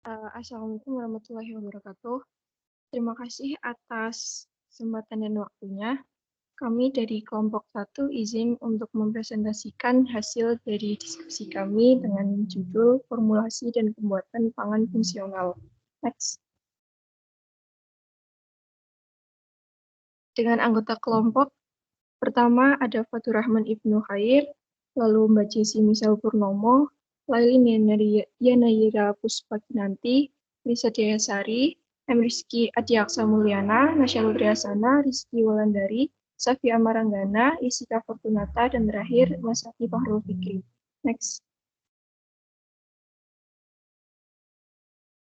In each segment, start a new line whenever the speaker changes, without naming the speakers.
Assalamualaikum warahmatullahi wabarakatuh. Terima kasih atas kesempatan dan waktunya. Kami dari kelompok 1 izin untuk mempresentasikan hasil dari diskusi kami dengan judul formulasi dan pembuatan pangan fungsional. Next. Dengan anggota kelompok, pertama ada Fatur Rahman Ibnu Khair, lalu Mbak Jesi Misal Purnomo, Lailin Yanayira Puspakinanti, Lisa Jayasari, M. Rizky Adiaksa Mulyana, Nasya Lutriasana, Rizky Wulandari, Safia Maranggana, Isika Fortunata, dan terakhir Mas Aki Fahrul Fikri. Next.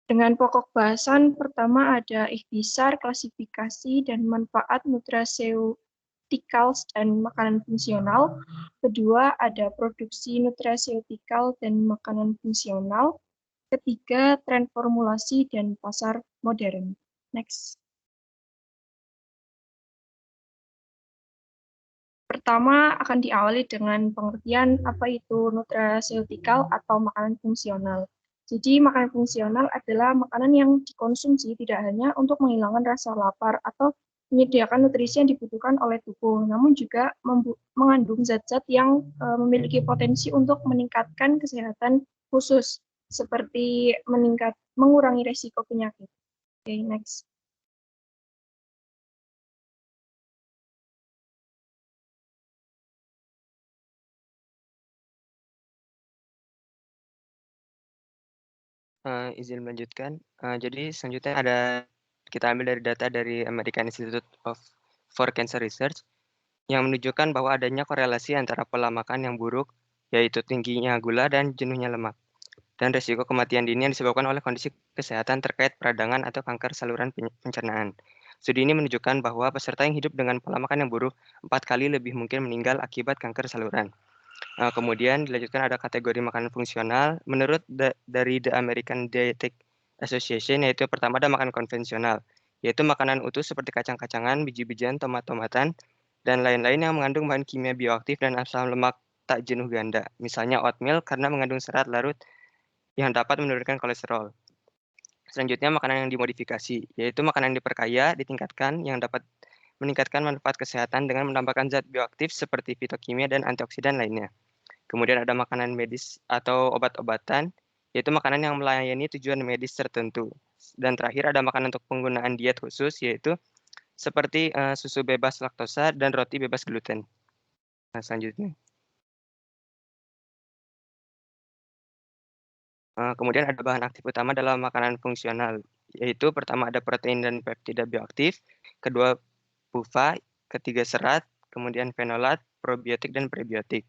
Dengan pokok bahasan, pertama ada ikhtisar, klasifikasi, dan manfaat nutraceuticals dan makanan fungsional. Kedua, ada produksi nutraceutikal dan makanan fungsional. Ketiga, tren formulasi dan pasar modern. Next. Pertama, akan diawali dengan pengertian apa itu nutraceutikal atau makanan fungsional. Jadi, makanan fungsional adalah makanan yang dikonsumsi tidak hanya untuk menghilangkan rasa lapar atau menyediakan nutrisi yang dibutuhkan oleh tubuh, namun juga mengandung zat-zat yang memiliki potensi untuk meningkatkan kesehatan khusus, seperti mengurangi resiko penyakit. Oke, next.
Izin melanjutkan. Jadi selanjutnya kita ambil dari data dari American Institute for Cancer Research yang menunjukkan bahwa adanya korelasi antara pola makan yang buruk, yaitu tingginya gula dan jenuhnya lemak, dan risiko kematian dini yang disebabkan oleh kondisi kesehatan terkait peradangan atau kanker saluran pencernaan. Studi ini menunjukkan bahwa peserta yang hidup dengan pola makan yang buruk 4 kali lebih mungkin meninggal akibat kanker saluran. Kemudian dilanjutkan ada kategori makanan fungsional. Menurut dari The American Dietetic Association, yaitu pertama ada makanan konvensional, yaitu makanan utuh seperti kacang-kacangan, biji-bijian, tomat-tomatan, dan lain-lain yang mengandung bahan kimia bioaktif dan asam lemak tak jenuh ganda. Misalnya oatmeal karena mengandung serat larut yang dapat menurunkan kolesterol. Selanjutnya makanan yang dimodifikasi, yaitu makanan yang diperkaya, ditingkatkan, yang dapat meningkatkan manfaat kesehatan dengan menambahkan zat bioaktif seperti fitokimia dan antioksidan lainnya. Kemudian ada makanan medis atau obat-obatan, yaitu makanan yang melayani tujuan medis tertentu. Dan terakhir ada makanan untuk penggunaan diet khusus, yaitu seperti susu bebas laktosa dan roti bebas gluten. Nah, selanjutnya. Kemudian ada bahan aktif utama dalam makanan fungsional, yaitu pertama ada protein dan peptida bioaktif, kedua PUFA, ketiga serat, kemudian fenolat, probiotik dan prebiotik.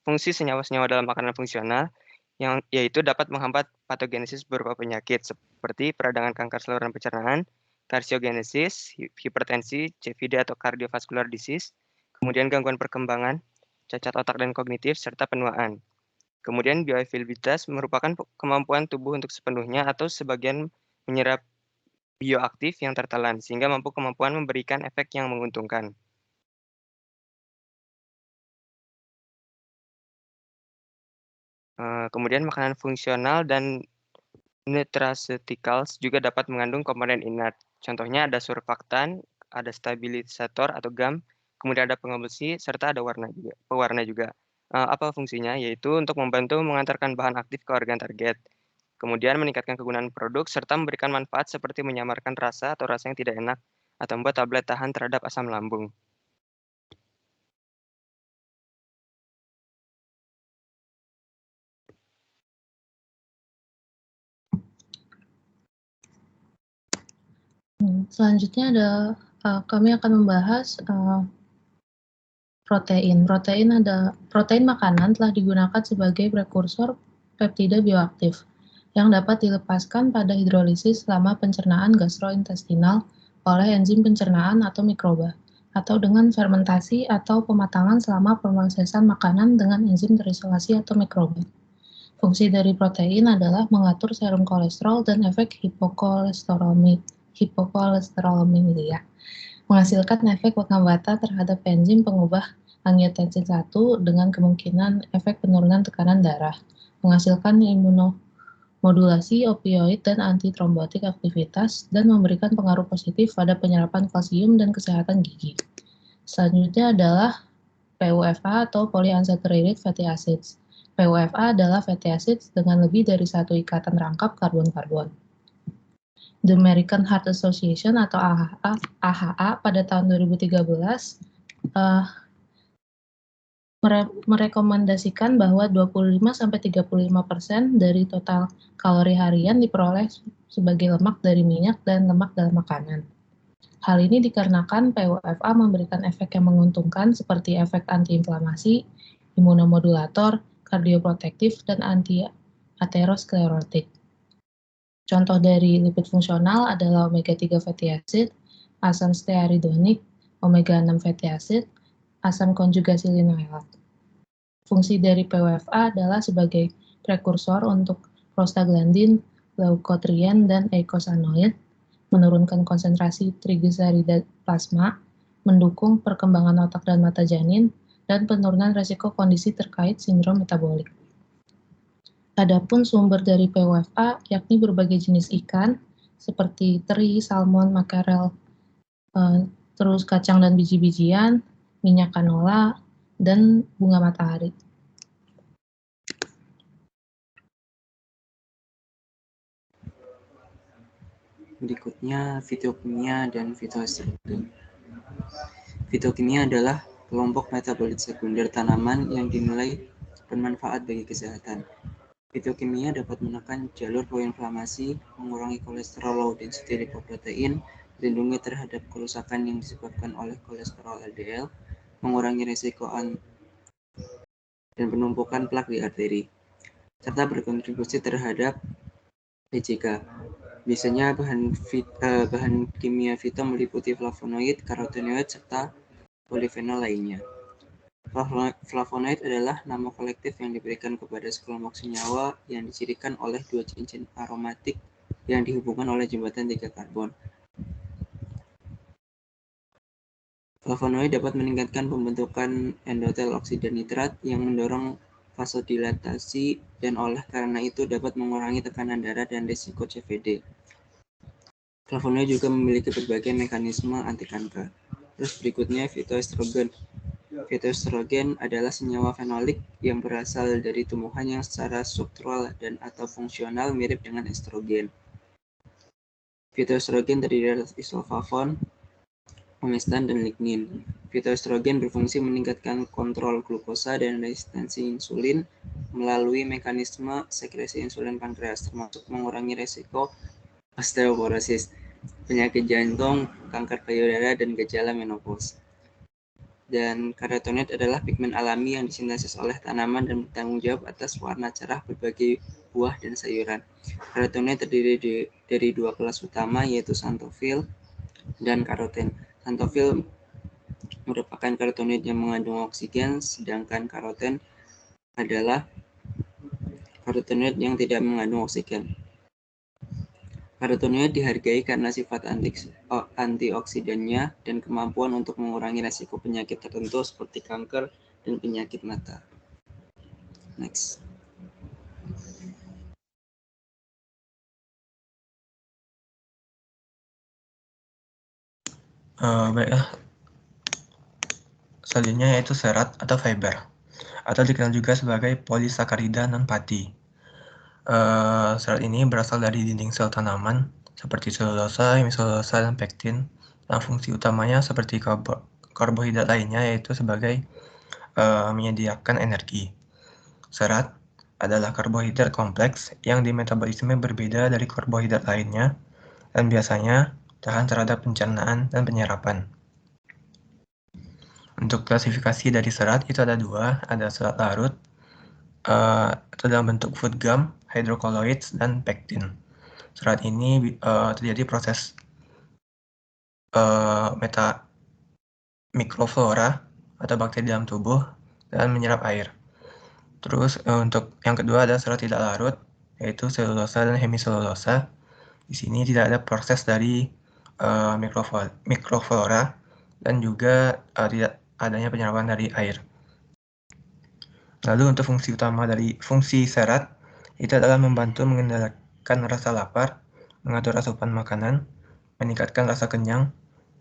Fungsi senyawa-senyawa dalam makanan fungsional yang yaitu dapat menghambat patogenesis berupa penyakit seperti peradangan kanker saluran pencernaan, karsiogenesis, hipertensi, CVD atau cardiovascular disease, kemudian gangguan perkembangan, cacat otak dan kognitif, serta penuaan. Kemudian bioavailabilitas merupakan kemampuan tubuh untuk sepenuhnya atau sebagian menyerap bioaktif yang tertelan, sehingga kemampuan memberikan efek yang menguntungkan. Kemudian makanan fungsional dan nutraceuticals juga dapat mengandung komponen inert. Contohnya ada surfaktan, ada stabilisator atau gam, kemudian ada pengembus, serta ada pewarna juga. Apa fungsinya? Yaitu untuk membantu mengantarkan bahan aktif ke organ target. Kemudian meningkatkan kegunaan produk serta memberikan manfaat seperti menyamarkan rasa atau rasa yang tidak enak atau membuat tablet tahan terhadap asam lambung.
Selanjutnya kami akan membahas protein. Protein makanan telah digunakan sebagai prekursor peptida bioaktif yang dapat dilepaskan pada hidrolisis selama pencernaan gastrointestinal oleh enzim pencernaan atau mikroba, atau dengan fermentasi atau pematangan selama pemrosesan makanan dengan enzim terisolasi atau mikroba. Fungsi dari protein adalah mengatur serum kolesterol dan efek hipokolesterolemilia, menghasilkan efek penghambatan terhadap enzim pengubah angiotensin 1 dengan kemungkinan efek penurunan tekanan darah, menghasilkan modulasi opioid dan antitrombotik aktivitas, dan memberikan pengaruh positif pada penyerapan kalsium dan kesehatan gigi. Selanjutnya adalah PUFA atau polyunsaturated fatty acids. PUFA adalah fatty acids dengan lebih dari satu ikatan rangkap karbon-karbon. The American Heart Association atau AHA pada tahun 2013 merekomendasikan bahwa 25-35% dari total kalori harian diperoleh sebagai lemak dari minyak dan lemak dalam makanan. Hal ini dikarenakan PUFA memberikan efek yang menguntungkan seperti efek antiinflamasi, imunomodulator, kardioprotektif, dan anti-aterosklerotik. Contoh dari lipid fungsional adalah omega-3 fatty acid, asam stearidonik, omega-6 fatty acid, asam konjugasi linoleat. Fungsi dari PUFA adalah sebagai prekursor untuk prostaglandin, leukotrien, dan eicosanoid, menurunkan konsentrasi trigliserida plasma, mendukung perkembangan otak dan mata janin, dan penurunan resiko kondisi terkait sindrom metabolik. Adapun sumber dari PUFA yakni berbagai jenis ikan seperti teri, salmon, makarel, terus kacang dan biji-bijian, minyak kanola, dan bunga matahari.
Berikutnya fitokimia dan fitoestrogen. Fitokimia adalah kelompok metabolit sekunder tanaman yang dinilai bermanfaat bagi kesehatan. Fitokimia dapat menekan jalur proinflamasi, mengurangi kolesterol low density lipoprotein, melindungi terhadap kerusakan yang disebabkan oleh kolesterol LDL, mengurangi risiko dan penumpukan plak di arteri, serta berkontribusi terhadap PJK. Biasanya bahan kimia fito meliputi flavonoid, karotenoid, serta polifenol lainnya. Flavonoid adalah nama kolektif yang diberikan kepada sekelompok senyawa yang dicirikan oleh dua cincin aromatik yang dihubungkan oleh jembatan 3 karbon. Flavonoid dapat meningkatkan pembentukan endotel oksida nitrat yang mendorong vasodilatasi dan oleh karena itu dapat mengurangi tekanan darah dan risiko CVD. Flavonoid juga memiliki berbagai mekanisme anti kanker. Terus berikutnya fitoestrogen. Fitoestrogen adalah senyawa fenolik yang berasal dari tumbuhan yang secara struktural dan atau fungsional mirip dengan estrogen. Fitoestrogen terdiri dari isoflavon, omestan, dan lignin. Fitoestrogen berfungsi meningkatkan kontrol glukosa dan resistensi insulin melalui mekanisme sekresi insulin pankreas, termasuk mengurangi risiko osteoporosis, penyakit jantung, kanker payudara, dan gejala menopause. Dan karotenoid adalah pigmen alami yang disintesis oleh tanaman dan bertanggung jawab atas warna cerah berbagai buah dan sayuran. Karotenoid terdiri dari dua kelas utama, yaitu xanthofil dan karoten. Xanthofil merupakan karotenoid yang mengandung oksigen, sedangkan karoten adalah karotenoid yang tidak mengandung oksigen. Karotenoid dihargai karena sifat antioksidannya dan kemampuan untuk mengurangi risiko penyakit tertentu seperti kanker dan penyakit mata. Next.
Baiklah. Selanjutnya yaitu serat atau fiber, atau dikenal juga sebagai polisakarida non-fatty. Serat ini berasal dari dinding sel tanaman seperti selulosa, hemiselulosa, dan pektin. Nah, fungsi utamanya seperti karbohidrat lainnya yaitu sebagai menyediakan energi. Serat adalah karbohidrat kompleks yang di metabolisme berbeda dari karbohidrat lainnya dan biasanya tahan terhadap pencernaan dan penyerapan. Untuk klasifikasi dari serat itu ada dua, ada serat larut atau dalam bentuk food gum, hydrocolloids, dan pektin. Serat ini terjadi proses mikroflora atau bakteri dalam tubuh dan menyerap air. Terus untuk yang kedua ada serat tidak larut, yaitu selulosa dan hemiselulosa. Di sini tidak ada proses dari mikroflora dan juga tidak adanya penyerapan dari air. Lalu untuk fungsi utama dari fungsi serat Itu adalah membantu mengendalikan rasa lapar, mengatur asupan makanan, meningkatkan rasa kenyang,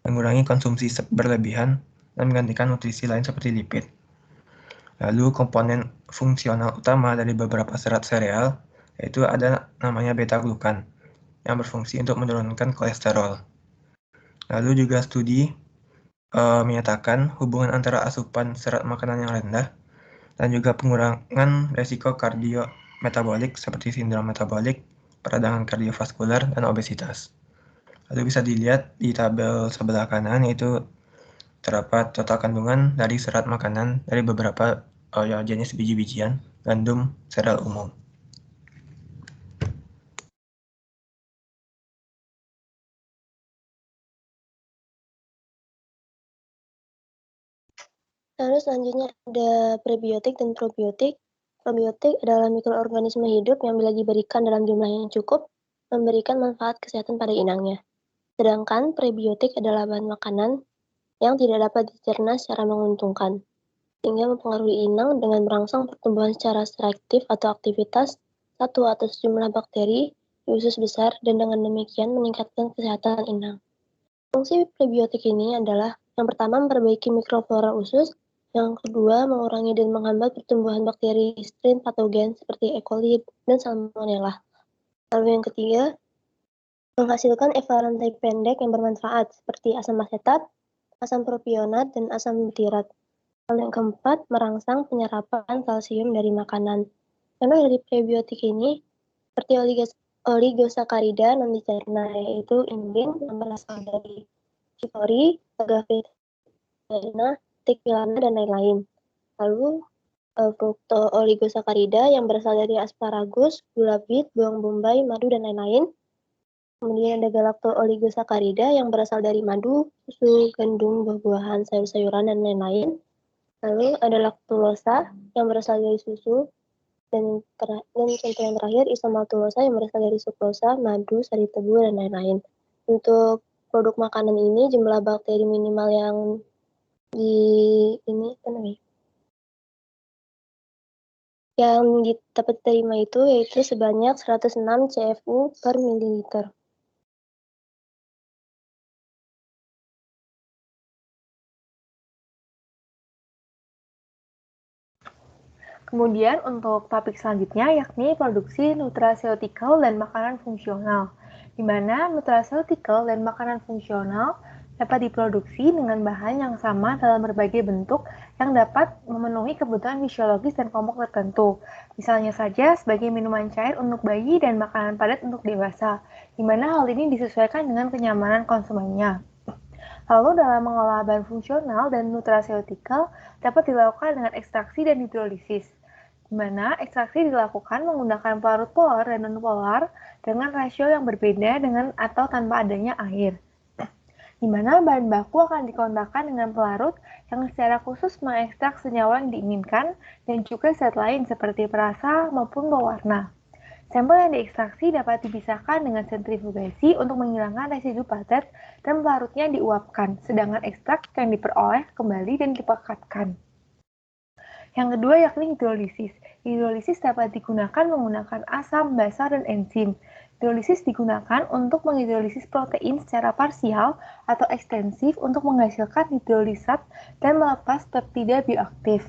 mengurangi konsumsi berlebihan, dan menggantikan nutrisi lain seperti lipid. Lalu komponen fungsional utama dari beberapa serat sereal yaitu ada namanya beta-glukan yang berfungsi untuk menurunkan kolesterol. Lalu juga studi menyatakan hubungan antara asupan serat makanan yang rendah dan juga pengurangan resiko kardiometabolik seperti sindrom metabolik, peradangan kardiovaskular, dan obesitas. Lalu bisa dilihat di tabel sebelah kanan yaitu terdapat total kandungan dari serat makanan dari beberapa jenis biji-bijian, gandum, sereal umum.
Lalu selanjutnya ada prebiotik dan probiotik. Probiotik adalah mikroorganisme hidup yang bila diberikan dalam jumlah yang cukup, memberikan manfaat kesehatan pada inangnya. Sedangkan prebiotik adalah bahan makanan yang tidak dapat dicerna secara menguntungkan, sehingga mempengaruhi inang dengan merangsang pertumbuhan secara selektif atau aktivitas satu atau sejumlah bakteri di usus besar dan dengan demikian meningkatkan kesehatan inang. Fungsi prebiotik ini adalah yang pertama memperbaiki mikroflora usus, yang kedua mengurangi dan menghambat pertumbuhan bakteri strain patogen seperti E. coli dan Salmonella. Lalu yang ketiga, menghasilkan efferent rantai pendek yang bermanfaat seperti asam asetat, asam propionat, dan asam butirat. Lalu yang keempat, merangsang penyerapan kalsium dari makanan. Contoh dari prebiotik ini seperti oligosakarida non dicerna, yaitu inulin yang berasal dari chicory, agave, tequilana, dan lain-lain. Lalu fructo-oligosakarida yang berasal dari asparagus, gula bit, bawang bombay, madu, dan lain-lain. Kemudian ada galacto-oligosakarida yang berasal dari madu, susu, gandum, buah-buahan, sayur-sayuran, dan lain-lain. Lalu ada laktulosa yang berasal dari susu, dan contoh yang terakhir isomaltulosa yang berasal dari sukrosa, madu, sari tebu, dan lain-lain. Untuk produk makanan ini jumlah bakteri minimal yang dapat diterima itu yaitu sebanyak 106 CFU per mililiter.
Kemudian untuk topik selanjutnya yakni produksi nutraceutical dan makanan fungsional, di mana nutraceutical dan makanan fungsional dapat diproduksi dengan bahan yang sama dalam berbagai bentuk yang dapat memenuhi kebutuhan fisiologis dan kelompok tertentu. Misalnya saja sebagai minuman cair untuk bayi dan makanan padat untuk dewasa, di mana hal ini disesuaikan dengan kenyamanan konsumennya. Lalu dalam mengolah bahan fungsional dan nutraceutical dapat dilakukan dengan ekstraksi dan hidrolisis, di mana ekstraksi dilakukan menggunakan pelarut polar dan non-polar dengan rasio yang berbeda dengan atau tanpa adanya air, di mana bahan baku akan dikontakkan dengan pelarut yang secara khusus mengekstrak senyawa yang diinginkan dan juga zat lain seperti perasa maupun pewarna. Sampel yang diekstraksi dapat dipisahkan dengan sentrifugasi untuk menghilangkan residu padat dan pelarutnya diuapkan, sedangkan ekstrak yang diperoleh kembali dan dipekatkan. Yang kedua yakni hidrolisis. Hidrolisis dapat digunakan menggunakan asam, basa, dan enzim. Hidrolisis digunakan untuk menghidrolisis protein secara parsial atau ekstensif untuk menghasilkan hidrolisat dan melepas peptida bioaktif.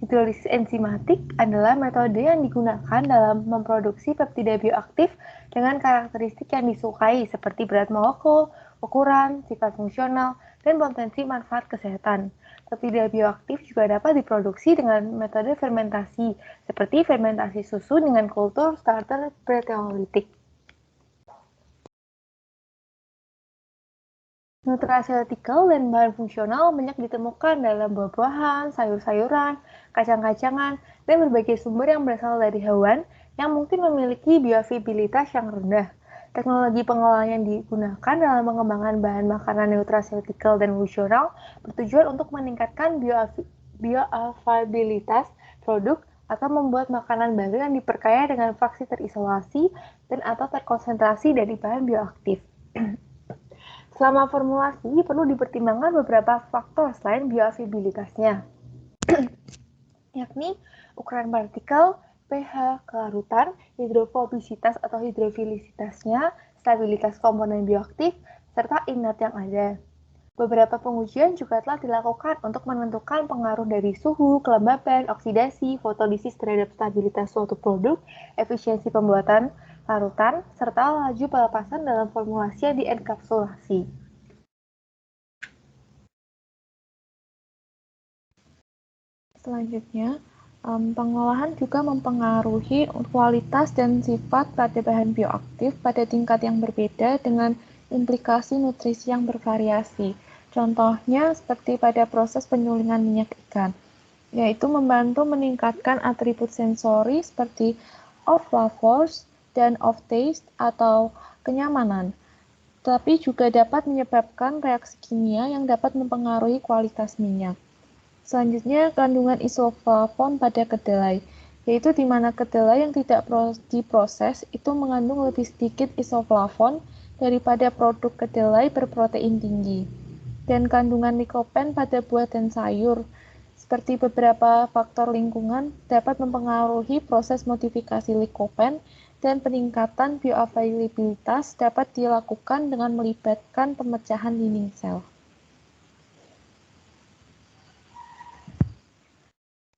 Hidrolisis enzimatik adalah metode yang digunakan dalam memproduksi peptida bioaktif dengan karakteristik yang disukai seperti berat molekul, ukuran, sifat fungsional, dan potensi manfaat kesehatan. Peptida bioaktif juga dapat diproduksi dengan metode fermentasi, seperti fermentasi susu dengan kultur starter preteolitik. Nutraceutical dan bahan fungsional banyak ditemukan dalam buah-buahan, sayur-sayuran, kacang-kacangan, dan berbagai sumber yang berasal dari hewan yang mungkin memiliki bioavailabilitas yang rendah. Teknologi pengolahan yang digunakan dalam mengembangkan bahan makanan nutraceutical dan fungsional bertujuan untuk meningkatkan bioavailabilitas produk atau membuat makanan baru yang diperkaya dengan fraksi terisolasi dan atau terkonsentrasi dari bahan bioaktif. Selama formulasi, perlu dipertimbangkan beberapa faktor selain bioavailabilitasnya, yakni ukuran partikel, pH, kelarutan, hidrofobisitas atau hidrofilisitasnya, stabilitas komponen bioaktif, serta inat yang ada. Beberapa pengujian juga telah dilakukan untuk menentukan pengaruh dari suhu, kelembaban, oksidasi, fotolisis terhadap stabilitas suatu produk, efisiensi pembuatan larutan, serta laju pelepasan dalam formulasi yang dienkapsulasi. Selanjutnya, pengolahan juga mempengaruhi kualitas dan sifat pada bahan bioaktif pada tingkat yang berbeda dengan implikasi nutrisi yang bervariasi. Contohnya seperti pada proses penyulingan minyak ikan, yaitu membantu meningkatkan atribut sensori seperti of flavors dan of taste atau kenyamanan, tapi juga dapat menyebabkan reaksi kimia yang dapat mempengaruhi kualitas minyak. Selanjutnya, kandungan isoflavon pada kedelai, yaitu di mana kedelai yang tidak diproses itu mengandung lebih sedikit isoflavon daripada produk kedelai berprotein tinggi. Dan kandungan likopen pada buah dan sayur, seperti beberapa faktor lingkungan, dapat mempengaruhi proses modifikasi likopen dan peningkatan bioavailabilitas dapat dilakukan dengan melibatkan pemecahan dinding sel.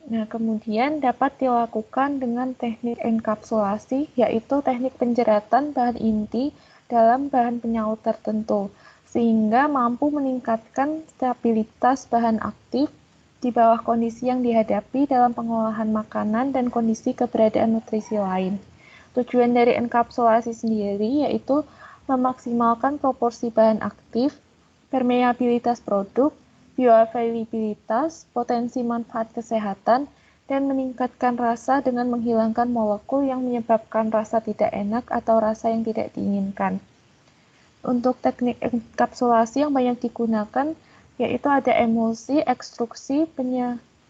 Nah, kemudian dapat dilakukan dengan teknik enkapsulasi, yaitu teknik penjeratan bahan inti dalam bahan penyaut tertentu, sehingga mampu meningkatkan stabilitas bahan aktif di bawah kondisi yang dihadapi dalam pengolahan makanan dan kondisi keberadaan nutrisi lain. Tujuan dari enkapsulasi sendiri yaitu memaksimalkan proporsi bahan aktif, permeabilitas produk, bioavailabilitas, potensi manfaat kesehatan, dan meningkatkan rasa dengan menghilangkan molekul yang menyebabkan rasa tidak enak atau rasa yang tidak diinginkan. Untuk teknik enkapsulasi yang banyak digunakan, yaitu ada emulsi, ekstruksi,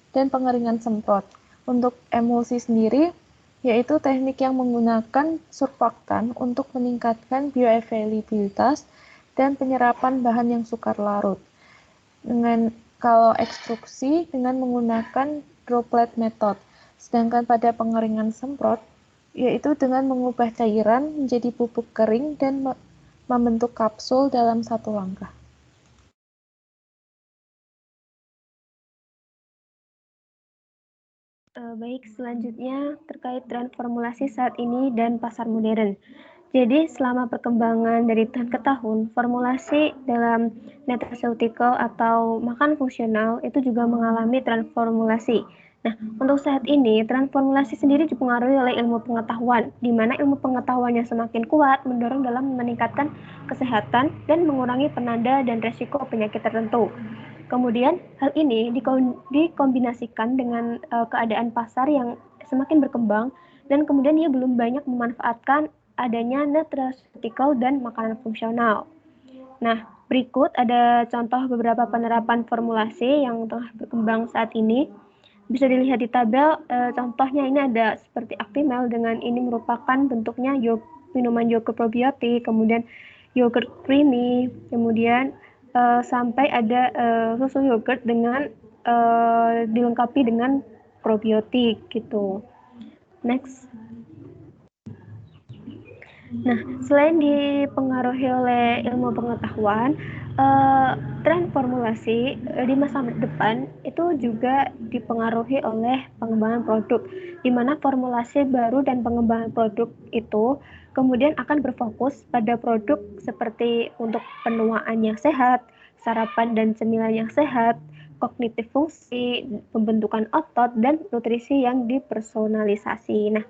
dan pengeringan semprot. Untuk emulsi sendiri, yaitu teknik yang menggunakan surfaktan untuk meningkatkan bioavailabilitas dan penyerapan bahan yang sukar larut. Kalau ekstruksi dengan menggunakan droplet method, sedangkan pada pengeringan semprot, yaitu dengan mengubah cairan menjadi bubuk kering dan membentuk kapsul dalam satu langkah.
Baik, selanjutnya terkait tren formulasi saat ini dan pasar modern. Jadi, selama perkembangan dari tahun ke tahun, formulasi dalam nutraceutical atau makanan fungsional itu juga mengalami transformasi. Nah, untuk saat ini, transformasi sendiri dipengaruhi oleh ilmu pengetahuan, di mana ilmu pengetahuannya semakin kuat mendorong dalam meningkatkan kesehatan dan mengurangi penanda dan resiko penyakit tertentu. Kemudian, hal ini dikombinasikan dengan keadaan pasar yang semakin berkembang, dan kemudian dia belum banyak memanfaatkan adanya nutraceutical dan makanan fungsional. Nah, berikut ada contoh beberapa penerapan formulasi yang tengah berkembang saat ini. Bisa dilihat di tabel, contohnya ini ada seperti Actimel, dengan ini merupakan bentuknya minuman yogurt probiotik, kemudian yogurt creamy, kemudian sampai ada susu yogurt dengan dilengkapi dengan probiotik gitu. Next. Nah, selain dipengaruhi oleh ilmu pengetahuan, tren formulasi di masa depan itu juga dipengaruhi oleh pengembangan produk, di mana formulasi baru dan pengembangan produk itu kemudian akan berfokus pada produk seperti untuk penuaan yang sehat, sarapan dan cemilan yang sehat, kognitif fungsi, pembentukan otot, dan nutrisi yang dipersonalisasi. Nah,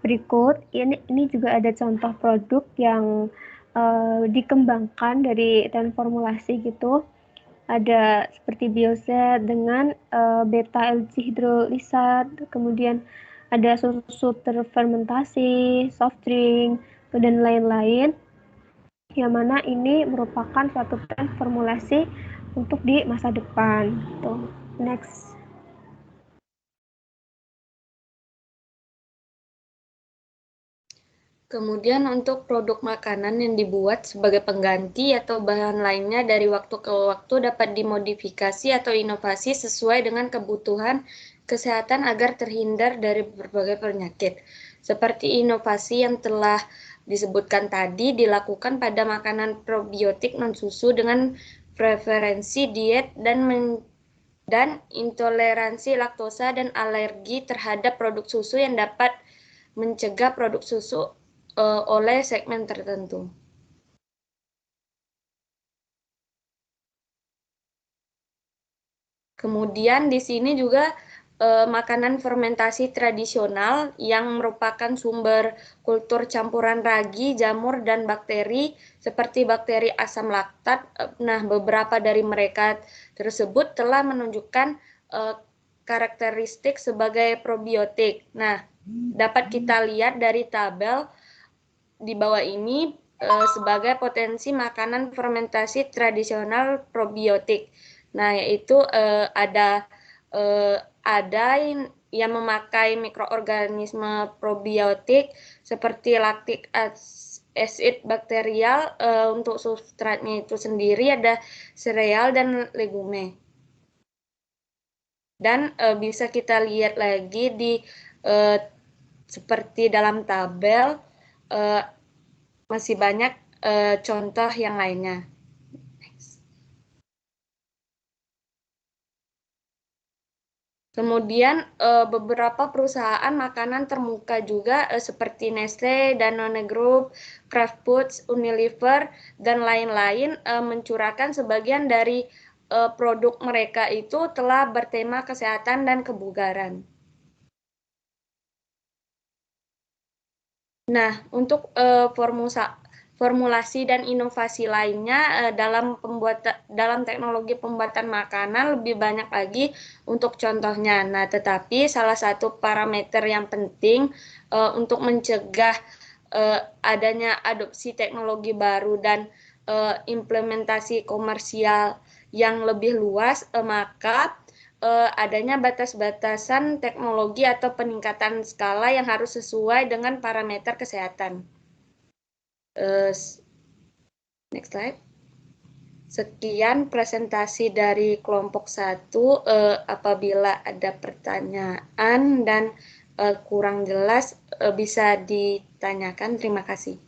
berikut ini juga ada contoh produk yang dikembangkan dari tren formulasi gitu. Ada seperti Biozet dengan beta-LG hidrolisat, kemudian ada susu terfermentasi, soft drink, dan lain-lain, yang mana ini merupakan suatu tren formulasi untuk di masa depan. Tuh. Next.
Kemudian untuk produk makanan yang dibuat sebagai pengganti atau bahan lainnya dari waktu ke waktu dapat dimodifikasi atau inovasi sesuai dengan kebutuhan kesehatan agar terhindar dari berbagai penyakit. Seperti inovasi yang telah disebutkan tadi dilakukan pada makanan probiotik non-susu dengan preferensi diet dan intoleransi laktosa dan alergi terhadap produk susu yang dapat mencegah produk susu oleh segmen tertentu. Kemudian di sini juga makanan fermentasi tradisional yang merupakan sumber kultur campuran ragi, jamur, dan bakteri seperti bakteri asam laktat. Nah, beberapa dari mereka tersebut telah menunjukkan karakteristik sebagai probiotik. Nah, dapat kita lihat dari tabel di bawah ini sebagai potensi makanan fermentasi tradisional probiotik. Nah, yaitu ada yang memakai mikroorganisme probiotik seperti lactic acid bakterial untuk substratnya itu sendiri, ada sereal dan legume. Dan bisa kita lihat lagi di seperti dalam tabel masih banyak contoh yang lainnya. Kemudian beberapa perusahaan makanan termuka juga seperti Nestle, Danone Group, Kraft Foods, Unilever, dan lain-lain mencurahkan sebagian dari produk mereka itu telah bertema kesehatan dan kebugaran. Nah, untuk formulasi dan inovasi lainnya dalam teknologi pembuatan makanan lebih banyak lagi untuk contohnya. Nah, tetapi salah satu parameter yang penting untuk mencegah adanya adopsi teknologi baru dan implementasi komersial yang lebih luas, maka adanya batas-batasan teknologi atau peningkatan skala yang harus sesuai dengan parameter kesehatan. Next slide. Sekian presentasi dari kelompok 1. Apabila ada pertanyaan dan kurang jelas bisa ditanyakan. Terima kasih.